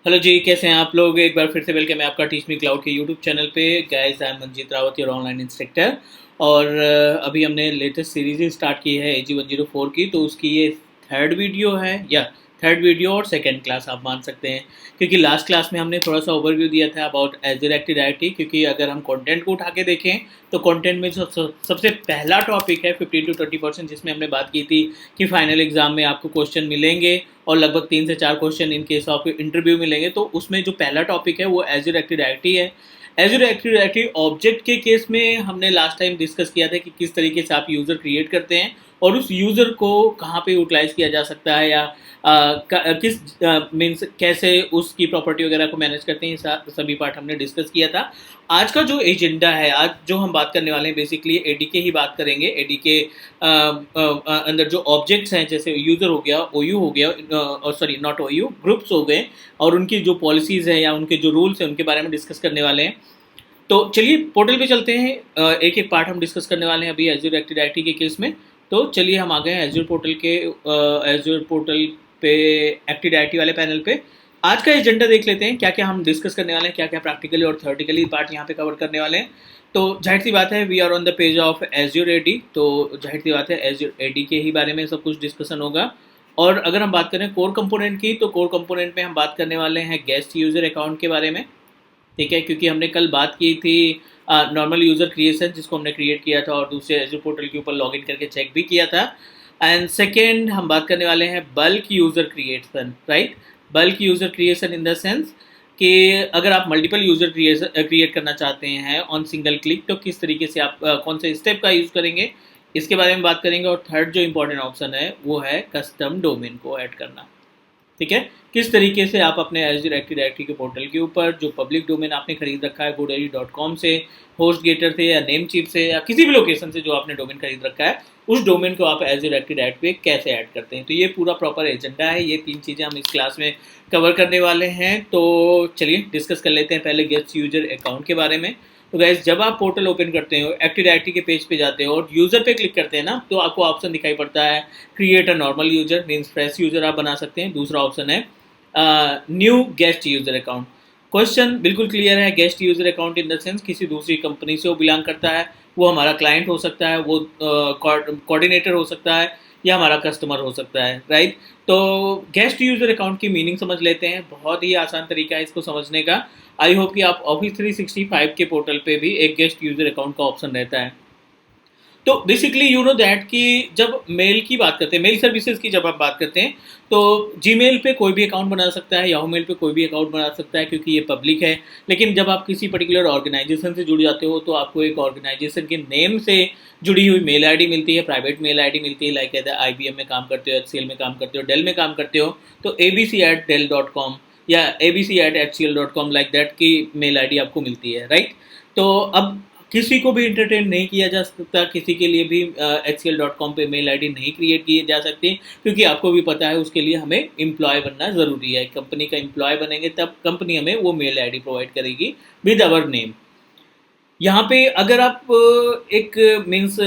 Hello जी, कैसे हैं आप लोग। एक बार फिर से वेलकम है आपका टीच मी क्लाउड के यूट्यूब चैनल पे। Guys, I am Manjeet Rawat, your online instructor. और अभी हमने लेटेस्ट सीरीज ही स्टार्ट की है AG 104 की, तो उसकी ये थर्ड वीडियो है, या थर्ड वीडियो और सेकंड क्लास आप मान सकते हैं। क्योंकि लास्ट क्लास में हमने थोड़ा सा ओवरव्यू दिया था अबाउट एजर एक्टिव डायरेक्टरी। क्योंकि अगर हम कंटेंट को उठा के देखें तो कंटेंट में जो सबसे पहला टॉपिक है 15 to 20%, जिसमें हमने बात की थी कि फाइनल एग्जाम में आपको क्वेश्चन मिलेंगे और लगभग 3 से 4 question in case of interview मिलेंगे। तो उसमें जो पहला टॉपिक है वो एजर एक्टिव डायरेक्टरी है। एजर एक्टिव डायरेक्टरी ऑब्जेक्ट के केस में हमने लास्ट टाइम डिस्कस किया था कि किस तरीके से आप यूज़र क्रिएट करते हैं और उस यूज़र को कहाँ पे यूटिलाइज किया जा सकता है, या किस मीन्स कैसे उसकी प्रॉपर्टी वगैरह को मैनेज करते हैं। सभी पार्ट हमने डिस्कस किया था। आज का जो एजेंडा है, आज जो हम बात करने वाले हैं, बेसिकली एडीके ही बात करेंगे। एडीके अंदर जो ऑब्जेक्ट्स हैं, जैसे यूज़र हो गया, ओयू हो गया, और सॉरी नॉट ओयू, ग्रुप्स हो गए, और उनकी जो पॉलिसीज़ हैं या उनके जो रूल्स हैं उनके बारे में डिस्कस करने वाले हैं। तो चलिए पोर्टल पे चलते हैं। एक एक पार्ट हम डिस्कस करने वाले हैं अभी एजर एक्टिव डायरेक्टरी के केस में। तो चलिए हम आ गए हैं एजर पोर्टल के, एजर पोर्टल पे एक्टिव डायरेक्टरी वाले पैनल पे। आज का एजेंडा देख लेते हैं, क्या क्या हम डिस्कस करने वाले हैं, क्या क्या प्रैक्टिकली और थ्योरेटिकली पार्ट यहाँ पे कवर करने वाले हैं। तो जाहिर सी बात है, we are on the page of Azure AD, तो जाहिर सी बात है एज्योर एडी के ही बारे में सब कुछ डिस्कशन होगा। और अगर हम बात करें कोर कंपोनेंट की, तो कोर कंपोनेंट में हम बात करने वाले हैं गेस्ट यूज़र अकाउंट के बारे में। ठीक है, क्योंकि हमने कल बात की थी नॉर्मल यूज़र क्रिएशन, जिसको हमने क्रिएट किया था और दूसरे एजर पोर्टल के ऊपर लॉगिन करके चेक भी किया था। एंड सेकेंड हम बात करने वाले हैं bulk user creation, right. Bulk user creation in the sense कि अगर आप मल्टीपल यूज़र क्रिएट करना चाहते हैं ऑन सिंगल क्लिक, तो किस तरीके से आप कौन से स्टेप का यूज़ करेंगे, इसके बारे में बात करेंगे। और थर्ड जो इंपॉर्टेंट ऑप्शन है वो है कस्टम डोमेन को ऐड करना। ठीक है, किस तरीके से आप अपने एजर एक्टिव डायरेक्टरी के पोर्टल के ऊपर जो पब्लिक डोमेन आपने खरीद रखा है godaddy.com से, होस्ट गेटर से, या नेम चिप से, या किसी भी लोकेशन से जो आपने डोमेन खरीद रखा है, उस डोमेन को आप एजर एक्टिव डायरेक्टरी पे कैसे ऐड करते हैं। तो ये पूरा प्रॉपर एजेंडा है, ये 3 चीज़ें हम इस क्लास में कवर करने वाले हैं। तो चलिए डिस्कस कर लेते हैं पहले गेस्ट यूजर अकाउंट के बारे में। तो गैस, जब आप पोर्टल ओपन करते हो, एक्टिव डायरेक्टरी के पेज पे जाते हो और यूज़र पे क्लिक करते हैं ना, तो आपको ऑप्शन दिखाई पड़ता है create a normal user, means fresh user आप बना सकते हैं। दूसरा ऑप्शन है new guest user account. Question बिल्कुल क्लियर है, guest user account in the sense किसी दूसरी कंपनी से वो बिलोंग करता है, वो हमारा क्लाइंट हो सकता है, वो कोऑर्डिनेटर हो सकता है, या हमारा कस्टमर हो सकता है, राइट। तो गेस्ट यूजर अकाउंट की मीनिंग समझ लेते हैं, बहुत ही आसान तरीका है इसको समझने का। आई होप कि आप ऑफिस 365 के पोर्टल पे भी एक गेस्ट यूजर अकाउंट का ऑप्शन रहता है। तो बेसिकली यू नो दैट कि जब मेल की बात करते हैं, मेल सर्विसेज की जब आप बात करते हैं, तो जीमेल पे कोई भी अकाउंट बना सकता है, याहू मेल पे कोई भी अकाउंट बना सकता है, क्योंकि ये पब्लिक है। लेकिन जब आप किसी पर्टिकुलर ऑर्गेनाइजेशन से जुड़ जाते हो, तो आपको एक ऑर्गेनाइजेशन के नेम से जुड़ी हुई मेल आईडी मिलती है, प्राइवेट मेल आईडी मिलती है। लाइक IBM में काम करते हो, HCL में काम करते हो, डेल में काम करते हो, तो abc@dell.com या abc@hcl.com लाइक दैट की मेल आईडी आपको मिलती है, राइट। तो अब किसी को भी इंटरटेन नहीं किया जा सकता, किसी के लिए भी HCL.com पे मेल आईडी नहीं क्रिएट की जा सकती, क्योंकि आपको भी पता है उसके लिए हमें एम्प्लॉय बनना ज़रूरी है। कंपनी का एम्प्लॉय बनेंगे तब कंपनी हमें वो मेल आईडी प्रोवाइड करेगी विद आवर नेम। यहाँ पे अगर आप एक मीन्स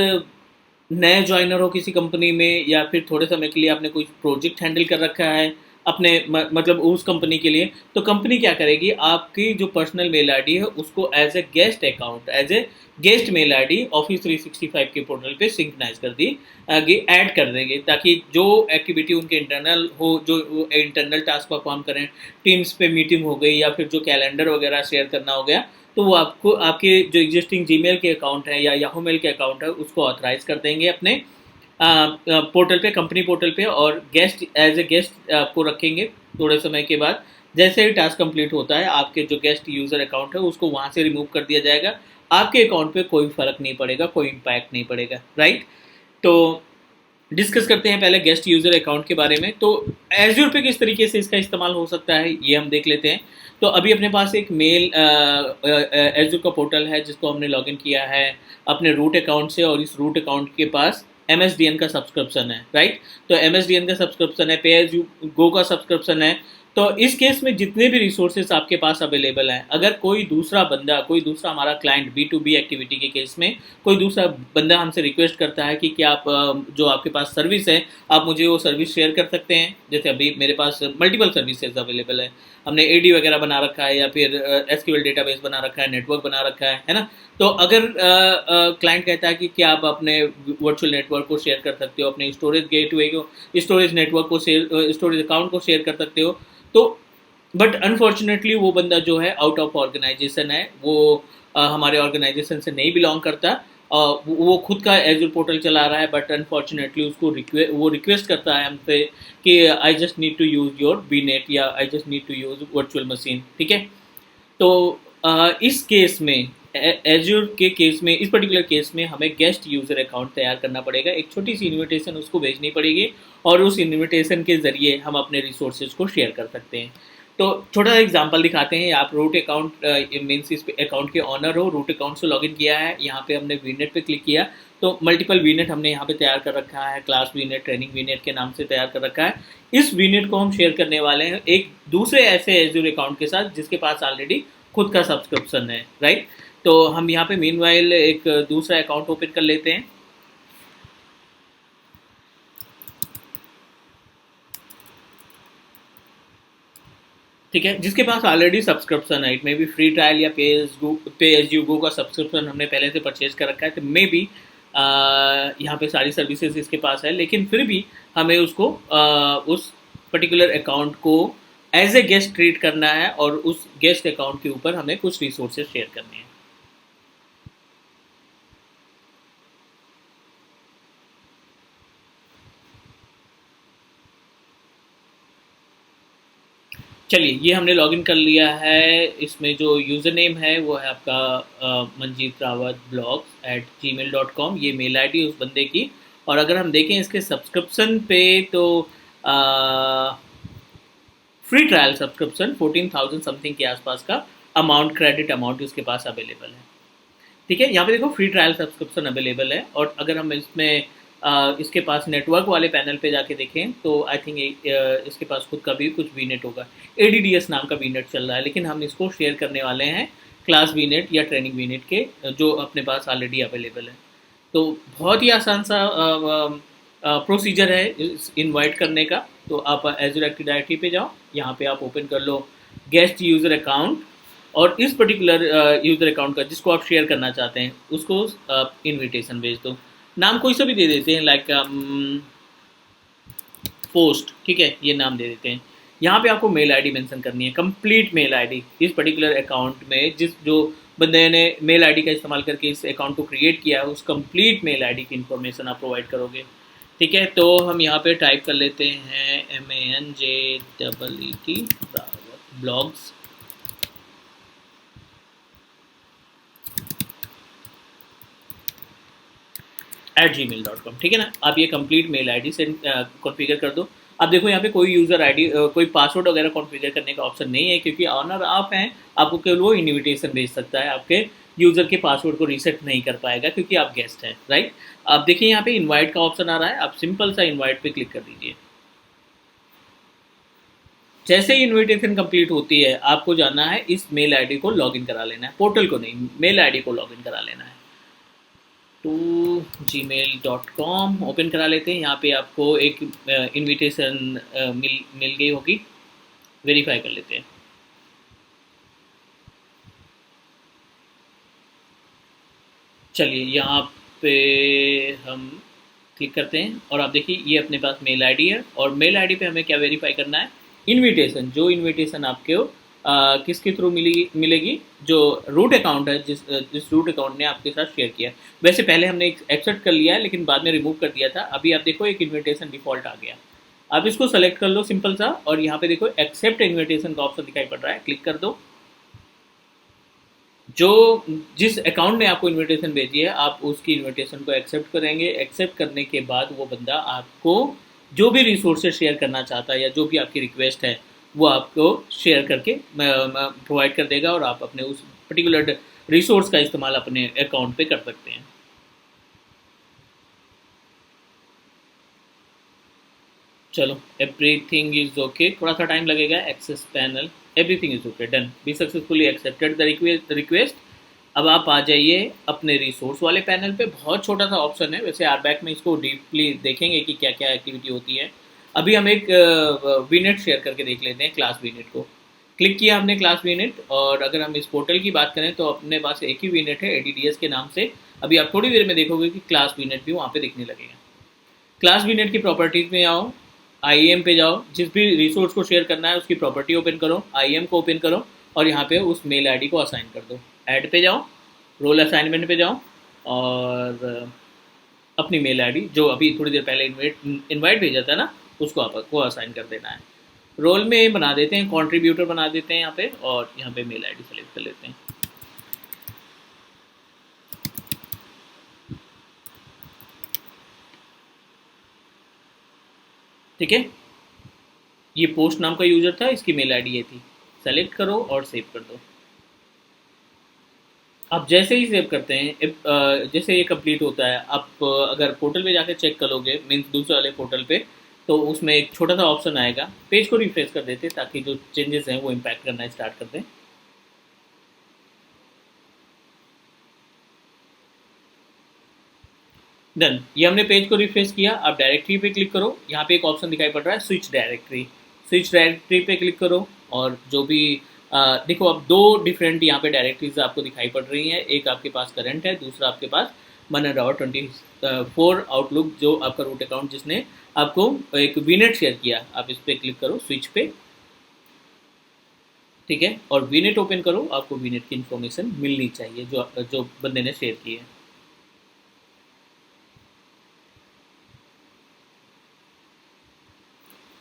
नए ज्वाइनर हो किसी कंपनी में, या फिर थोड़े समय के लिए आपने कोई प्रोजेक्ट हैंडल कर रखा है अपने मतलब उस कंपनी के लिए, तो कंपनी क्या करेगी, आपकी जो पर्सनल मेल आईडी है उसको as a guest account, as a guest mail ID Office 365 के पोर्टल पे सिंक्रोनाइज कर दी, आगे ऐड कर देंगे, ताकि जो एक्टिविटी उनके इंटरनल हो, जो इंटरनल टास्क परफॉर्म करें, टीम्स पे मीटिंग हो गई, या फिर जो कैलेंडर वगैरह शेयर करना हो गया, तो वो आपको आपके जो एग्जिस्टिंग जीमेल के अकाउंट है या याहू मेल के अकाउंट है उसको ऑथराइज कर देंगे अपने पोर्टल पे, कंपनी पोर्टल पे, और गेस्ट एज ए गेस्ट आपको रखेंगे। थोड़े समय के बाद जैसे ही टास्क कंप्लीट होता है, आपके जो गेस्ट यूज़र अकाउंट है उसको वहाँ से रिमूव कर दिया जाएगा। आपके अकाउंट पे कोई फ़र्क नहीं पड़ेगा, कोई इम्पैक्ट नहीं पड़ेगा, राइट। तो डिस्कस करते हैं पहले गेस्ट यूज़र अकाउंट के बारे में। तो एज्योर पे किस तरीके से इसका इस्तेमाल हो सकता है ये हम देख लेते हैं। तो अभी अपने पास एक मेल एज्योर का पोर्टल है जिसको हमने लॉगिन किया है अपने रूट अकाउंट से, और इस रूट अकाउंट के पास MSDN का सब्सक्रिप्शन है, राइट। तो MSDN का सब्सक्रिप्शन है, पे एज यू गो का सब्सक्रिप्शन है। तो इस केस में जितने भी रिसोर्सेज आपके पास अवेलेबल हैं, अगर कोई दूसरा बंदा, कोई दूसरा हमारा क्लाइंट B2B एक्टिविटी के केस में कोई दूसरा बंदा हमसे रिक्वेस्ट करता है कि क्या आप जो आपके पास सर्विस है आप मुझे वो सर्विस शेयर कर सकते हैं। जैसे अभी मेरे पास मल्टीपल सर्विसेज अवेलेबल है, हमने AD वगैरह बना रखा है या फिर SQL डेटाबेस बना रखा है, नेटवर्क बना रखा है ना। तो अगर क्लाइंट कहता है कि क्या आप अपने वर्चुअल नेटवर्क को शेयर कर सकते हो, अपने स्टोरेज गेटवे को, स्टोरेज नेटवर्क को शेयर, स्टोरेज अकाउंट को शेयर कर सकते हो, तो बट अनफॉर्चुनेटली वो बंदा जो है आउट ऑफ ऑर्गेनाइजेशन है, वो हमारे ऑर्गेनाइजेशन से नहीं बिलोंग करता, वो खुद का एजूर पोर्टल चला रहा है, बट अनफॉर्चुनेटली उसको वो रिक्वेस्ट करता है हमसे कि I just need to use your VNet या I just need to use virtual machine. ठीक है, तो इस केस में एज्योर के केस में, इस पर्टिकुलर केस में हमें गेस्ट यूज़र अकाउंट तैयार करना पड़ेगा, एक छोटी सी इन्विटेशन उसको भेजनी पड़ेगी और उस इन्विटेशन के ज़रिए हम अपने रिसोर्सेज को शेयर कर सकते हैं। तो छोटा सा एग्जांपल दिखाते हैं। आप रूट अकाउंट मीन्स इस अकाउंट के ऑनर हो, रूट अकाउंट से लॉगिन किया है, यहाँ पे हमने वीनेट पे क्लिक किया तो मल्टीपल वीनेट हमने यहाँ पे तैयार कर रखा है, क्लास वीनेट, ट्रेनिंग वीनेट के नाम से तैयार कर रखा है। इस वीनेट को हम शेयर करने वाले हैं एक दूसरे ऐसे एज्योर अकाउंट के साथ जिसके पास ऑलरेडी खुद का सब्सक्रिप्शन है, राइट। तो हम यहाँ पे मीनवाइल एक दूसरा अकाउंट ओपन कर लेते हैं। ठीक है, जिसके पास ऑलरेडी सब्सक्रिप्शन है, it may be free trial या पे एज यू गो का सब्सक्रिप्शन हमने पहले से परचेज कर रखा है, तो मे बी यहाँ पे सारी सर्विसेज इसके पास है, लेकिन फिर भी हमें उसको उस पर्टिकुलर अकाउंट को एज ए गेस्ट ट्रीट करना है और उस गेस्ट अकाउंट के ऊपर हमें कुछ रिसोर्सेज शेयर करने हैं। चलिए, ये हमने लॉगिन कर लिया है। इसमें जो यूज़र नेम है वो है आपका मंजीत रावत blogs@gmail.com, ये मेल आईडी उस बंदे की। और अगर हम देखें इसके सब्सक्रिप्शन पे तो फ्री ट्रायल सब्सक्रिप्शन 14,000 समथिंग के आसपास का अमाउंट, क्रेडिट अमाउंट उसके पास अवेलेबल है। ठीक है, यहाँ पे देखो फ्री ट्रायल सब्सक्रिप्शन अवेलेबल है। और अगर हम इसमें इसके पास नेटवर्क वाले पैनल पे जाके देखें तो आई थिंक इसके पास खुद का भी कुछ वीनेट होगा, ADDS नाम का वीनेट चल रहा है, लेकिन हम इसको शेयर करने वाले हैं क्लास वीनेट या ट्रेनिंग वीनेट के जो अपने पास ऑलरेडी अवेलेबल है। तो बहुत ही आसान सा प्रोसीजर है इनवाइट करने का। तो आप एज्योर एक्टिव डायरेक्टरी पे जाओ, यहाँ पे आप ओपन कर लो गेस्ट यूज़र अकाउंट और इस पर्टिकुलर यूज़र अकाउंट का जिसको आप शेयर करना चाहते हैं उसको इनविटेशन भेज दो। नाम कोई सा भी दे देते हैं, लाइक पोस्ट, ठीक है, ये नाम दे देते हैं। यहाँ पे आपको मेल आईडी मेंशन करनी है, कंप्लीट मेल आईडी इस पर्टिकुलर अकाउंट में, जो बंदे ने मेल आईडी का इस्तेमाल करके इस अकाउंट को क्रिएट किया है उस कंप्लीट मेल आईडी की इन्फॉर्मेशन आप प्रोवाइड करोगे। ठीक है, तो हम यहाँ पे टाइप कर लेते हैं MANJEET ब्लॉग्स @gmail.com। ठीक है ना, आप ये कंप्लीट मेल आईडी से कॉन्फ़िगर कर दो। अब देखो यहाँ पे कोई यूज़र आईडी, कोई पासवर्ड वगैरह कॉन्फ़िगर करने का ऑप्शन नहीं है, क्योंकि ऑनर आप हैं, आपको केवल वो इन्विटेशन भेज सकता है, आपके यूज़र के पासवर्ड को रीसेट नहीं कर पाएगा क्योंकि आप गेस्ट हैं, राइट। अब देखिए यहाँ पे इनवाइट का ऑप्शन आ रहा है, आप सिंपल सा इनवाइट पे क्लिक कर दीजिए। जैसे ही इन्विटेशन कंप्लीट होती है आपको जाना है इस मेल आईडी को लॉगिन करा लेना है, पोर्टल को नहीं, मेल आईडी को लॉगिन करा लेना है। तो gmail.com ओपन करा लेते हैं। यहाँ पे आपको एक इनविटेशन मिल गई होगी, वेरीफाई कर लेते हैं। चलिए, यहाँ पे हम क्लिक करते हैं और आप देखिए ये अपने पास मेल आईडी है और मेल आईडी पे हमें क्या वेरीफाई करना है, इनविटेशन, जो इनविटेशन आपके किसके थ्रू मिलेगी, जो रूट अकाउंट है, जिस रूट अकाउंट ने आपके साथ शेयर किया। वैसे पहले हमने एक्सेप्ट कर लिया है लेकिन बाद में रिमूव कर दिया था। अभी आप देखो एक इन्विटेशन डिफॉल्ट आ गया, आप इसको सेलेक्ट कर लो सिंपल सा और यहाँ पे देखो एक्सेप्ट इन्विटेशन का ऑप्शन दिखाई पड़ रहा है, क्लिक कर दो। जो जिस अकाउंट ने आपको इनविटेशन भेजी है आप उसकी इनविटेशन को एक्सेप्ट करेंगे। एक्सेप्ट करने के बाद वो बंदा आपको जो भी रिसोर्सेज शेयर करना चाहता है या जो भी आपकी रिक्वेस्ट है वो आपको शेयर करके प्रोवाइड कर देगा और आप अपने उस पर्टिकुलर रिसोर्स का इस्तेमाल अपने अकाउंट पे कर सकते हैं। चलो, एवरीथिंग इज ओके, थोड़ा सा टाइम लगेगा। Access panel, everything is okay, done, be successfully accepted the request. अब आप आ जाइए अपने रिसोर्स वाले पैनल पे। बहुत छोटा सा ऑप्शन है, वैसे आरबैक में इसको डीपली देखेंगे कि क्या क्या एक्टिविटी होती है। अभी हम एक वीनेट शेयर करके देख लेते हैं, क्लास वीनेट को। क्लिक किया हमने क्लास वीनेट, और अगर हम इस पोर्टल की बात करें तो अपने पास एक ही वीनेट है एडीडीएस के नाम से। अभी आप थोड़ी देर में देखोगे कि क्लास वीनेट भी वहाँ पे दिखने लगेगा। क्लास वीनेट की प्रॉपर्टीज में आओ, आईएम पे जाओ, जिस भी रिसोर्स को शेयर करना है उसकी प्रॉपर्टी ओपन करो, आईएम को ओपन करो, और यहाँ पे उस मेल आईडी को असाइन कर दो। ऐड पे जाओ, रोल असाइनमेंट पे जाओ, और अपनी मेल आईडी जो अभी थोड़ी देर पहले इनवाइट भेजा था ना, उसको आपको असाइन कर देना है। रोल में बना देते हैं, कंट्रीब्यूटर बना देते हैं यहाँ पे, और यहाँ पे मेल आईडी सेलेक्ट कर लेते हैं। ठीक है, ये पोस्ट नाम का यूजर था, इसकी मेल आईडी ये थी। सेलेक्ट करो और सेव कर दो। आप जैसे ही सेव करते हैं, जैसे ये कंप्लीट होता है, आप अगर पोर्टल पे जाकर चेक करोगे, मीन्स दूसरे वाले पोर्टल पे, तो उसमें एक छोटा सा ऑप्शन आएगा। पेज को रिफ्रेश कर देते ताकि जो चेंजेस हैं वो इम्पैक्ट करना स्टार्ट कर दें। डन, ये हमने पेज को रिफ्रेश किया। आप डायरेक्टरी पे क्लिक करो, यहाँ पे एक ऑप्शन दिखाई पड़ रहा है स्विच डायरेक्टरी। स्विच डायरेक्टरी पे क्लिक करो, और जो भी देखो, अब दो डिफरेंट यहाँ पे डायरेक्टरीज आपको दिखाई पड़ रही हैं। एक आपके पास करंट है, दूसरा आपके पास One24 आउटलुक, जो आपका रूट अकाउंट जिसने आपको एक वीनेट शेयर किया। आप इस पर क्लिक करो, स्विच पे, ठीक है, और वीनेट ओपन करो। आपको वीनेट की इन्फॉर्मेशन मिलनी चाहिए जो जो बंदे ने शेयर की है।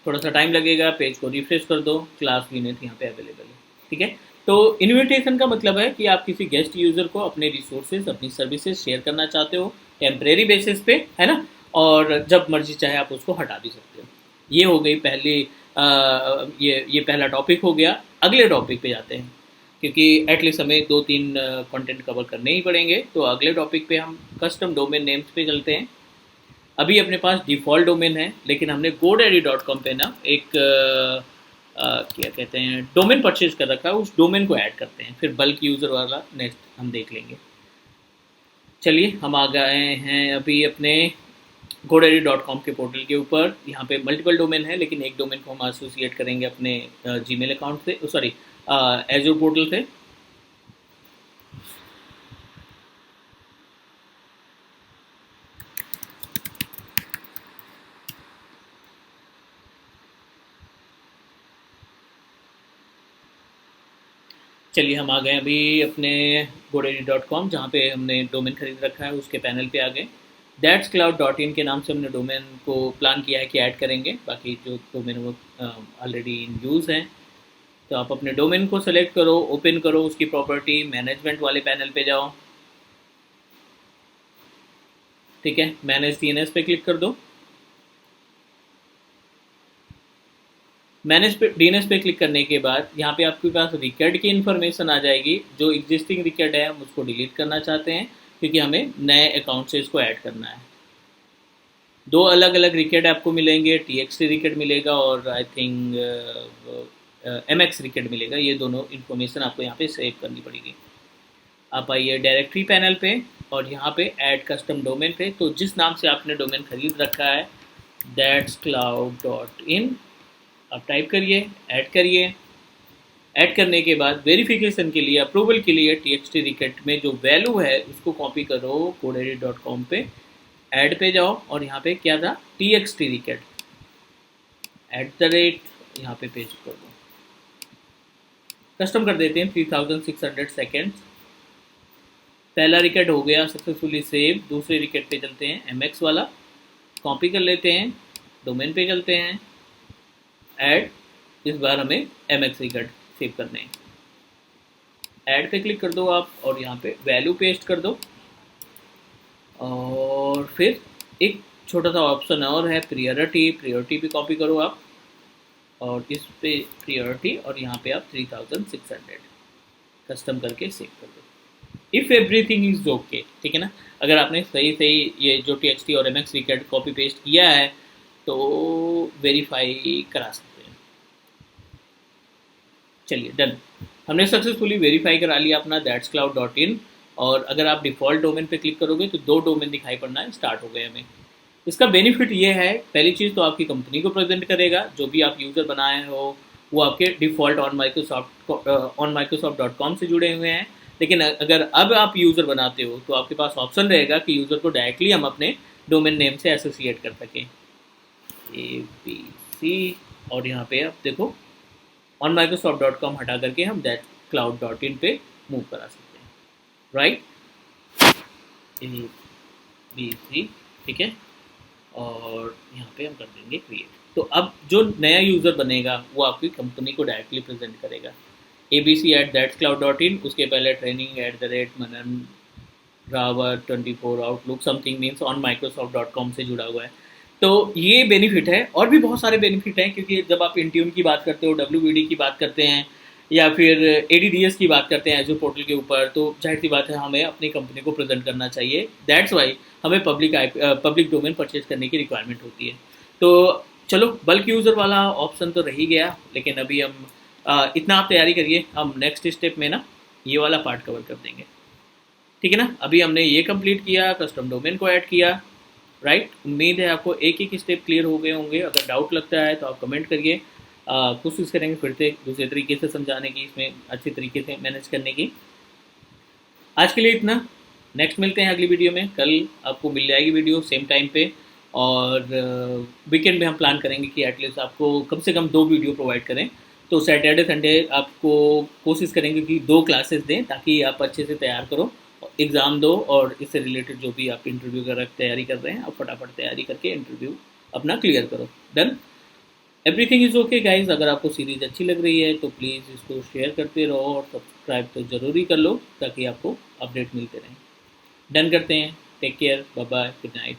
थोड़ा सा टाइम लगेगा, पेज को रिफ्रेश कर दो, क्लास वीनेट यहाँ पे अवेलेबल है। ठीक है, तो इनविटेशन का मतलब है कि आप किसी गेस्ट यूज़र को अपने रिसोर्सेज, अपनी सर्विसेज शेयर करना चाहते हो टेम्परेरी बेसिस पे, है ना, और जब मर्जी चाहे आप उसको हटा भी सकते हो। ये हो गई पहली ये पहला टॉपिक हो गया। अगले टॉपिक पे जाते हैं, क्योंकि एटलीस्ट हमें 2-3 कंटेंट कवर करने ही पड़ेंगे। तो अगले टॉपिक पे हम कस्टम डोमेन नेम्स पे चलते हैं। अभी अपने पास डिफ़ॉल्ट डोमेन है, लेकिन हमने godaddy.com पे ना एक क्या कहते हैं, डोमेन परचेज कर रखा है। उस डोमेन को ऐड करते हैं, फिर बल्क यूज़र वाला नेक्स्ट हम देख लेंगे। चलिए, हम आ गए हैं अभी अपने godaddy.com के पोर्टल के ऊपर। यहाँ पे मल्टीपल डोमेन है, लेकिन एक डोमेन को हम एसोसिएट करेंगे अपने जीमेल अकाउंट से, सॉरी एजूर पोर्टल से। चलिए, हम आ गए अभी अपने godaddy.com, जहाँ पे हमने डोमेन खरीद रखा है, उसके पैनल पे आ गए। thatscloud.in के नाम से हमने डोमेन को प्लान किया है कि ऐड करेंगे। बाकी जो डोमेन वो ऑलरेडी इन यूज़ हैं। तो आप अपने डोमेन को सेलेक्ट करो, ओपन करो, उसकी प्रॉपर्टी मैनेजमेंट वाले पैनल पे जाओ। ठीक है, मैनेज डीएनएस पे क्लिक कर दो। मैनेज पे डीएनएस पे क्लिक करने के बाद यहाँ पे आपके पास रिकॉर्ड की इन्फॉर्मेशन आ जाएगी। जो एग्जिस्टिंग रिकॉर्ड है हम उसको डिलीट करना चाहते हैं, क्योंकि हमें नए अकाउंट से इसको ऐड करना है। दो अलग अलग रिकॉर्ड आपको मिलेंगे, टीएक्सटी रिकॉर्ड मिलेगा और आई थिंक एमएक्स रिकॉर्ड मिलेगा। ये दोनों इन्फॉर्मेशन आपको यहाँ पे सेव करनी पड़ेगी। आप आइए डायरेक्टरी पैनल पे, और यहाँ पे ऐड कस्टम डोमेन पे। तो जिस नाम से आपने डोमेन खरीद रखा है, thatscloud.in, आप टाइप करिए, ऐड करिए। ऐड करने के बाद वेरिफिकेशन के लिए, अप्रूवल के लिए टीएक्सटी रिकॉर्ड में जो वैल्यू है उसको कॉपी करो, godaddy.com पे ऐड पे जाओ, और यहाँ पे क्या था, टीएक्सटी रिकॉर्ड @ यहाँ पे पेस्ट कर दो। कस्टम कर देते हैं 3600 सेकेंड्स। पहला रिकॉर्ड हो गया सक्सेसफुली सेव। दूसरे रिकॉर्ड पे चलते हैं, एमएक्स वाला, कॉपी कर लेते हैं, डोमेन पे चलते हैं, ऐड। इस बार हमें एमएक्स रिकॉर्ड सेव करने हैं। ऐड पे क्लिक कर दो आप, और यहाँ पे वैल्यू पेस्ट कर दो, और फिर एक छोटा सा ऑप्शन और है, प्रियोरिटी भी कॉपी करो आप, और इस पे प्रियोरिटी, और यहाँ पे आप 3600 कस्टम करके सेव कर दो। इफ़ एवरीथिंग इज ओके, ठीक है ना। अगर आपने सही सही ये जो टीएक्सटी और एमएक्स रिकॉर्ड कॉपी पेस्ट किया है, तो वेरीफाई करा सकते हैं। चलिए डन, हमने सक्सेसफुली वेरीफाई करा लिया अपना thatscloud.in। और अगर आप डिफ़ॉल्ट डोमेन पे क्लिक करोगे तो 2 डोमेन दिखाई पड़ना है स्टार्ट हो गए हमें। इसका बेनिफिट ये है, पहली चीज़ तो आपकी कंपनी को प्रेजेंट करेगा, जो भी आप यूज़र बनाए हो वो आपके डिफ़ॉल्ट on Microsoft.com से जुड़े हुए हैं। लेकिन अगर अब आप यूज़र बनाते हो तो आपके पास ऑप्शन रहेगा कि यूज़र को डायरेक्टली हम अपने डोमेन नेम से एसोसिएट कर सकें, ABC। और यहाँ पे आप देखो onmicrosoft.com हटा करके हम thatcloud.in पे मूव करा सकते हैं, राइट। ABC, ठीक है। और यहाँ पे हम कर देंगे क्रिएट। तो अब जो नया यूज़र बनेगा वो आपकी कंपनी को डायरेक्टली प्रेजेंट करेगा, abc@thatscloud.in, उसके पहले training@मनन Rawat 24 Outlook something means onmicrosoft.com से जुड़ा हुआ है। तो ये बेनिफिट है, और भी बहुत सारे बेनिफिट हैं, क्योंकि जब आप इंट्यून की बात करते हो, WVD की बात करते हैं, या फिर ADDS की बात करते हैं एजूर पोर्टल के ऊपर, तो जाहिर सी बात है हमें अपनी कंपनी को प्रेजेंट करना चाहिए। दैट्स वाई हमें पब्लिक डोमेन परचेज करने की रिक्वायरमेंट होती है। तो चलो, बल्क यूज़र वाला ऑप्शन तो रह ही गया, लेकिन अभी हम इतना आप तैयारी करिए, हम नेक्स्ट स्टेप में ना ये वाला पार्ट कवर कर देंगे, ठीक है ना। अभी हमने ये कंप्लीट किया, कस्टम डोमेन को ऐड किया, राइट। उम्मीद है आपको एक एक स्टेप क्लियर हो गए होंगे। अगर डाउट लगता है तो आप कमेंट करिए, कोशिश करेंगे फिर से दूसरे तरीके से समझाने की, इसमें अच्छे तरीके से मैनेज करने की। आज के लिए इतना, नेक्स्ट मिलते हैं अगली वीडियो में। कल आपको मिल जाएगी वीडियो सेम टाइम पे, और वीकेंड में हम प्लान करेंगे कि एटलीस्ट आपको कम से कम 2 वीडियो प्रोवाइड करें। तो सैटरडे संडे आपको कोशिश करेंगे कि 2 क्लासेस दें, ताकि आप अच्छे से तैयार करो, एग्ज़ाम दो, और इससे रिलेटेड जो भी आप इंटरव्यू का तैयारी कर रहे हैं आप फटाफट तैयारी करके इंटरव्यू अपना क्लियर करो। Done, everything is okay guys. अगर आपको सीरीज़ अच्छी लग रही है तो प्लीज़ इसको शेयर करते रहो, और सब्सक्राइब तो ज़रूरी कर लो ताकि आपको अपडेट मिलते रहें। डन करते हैं, take care, bye bye, good night.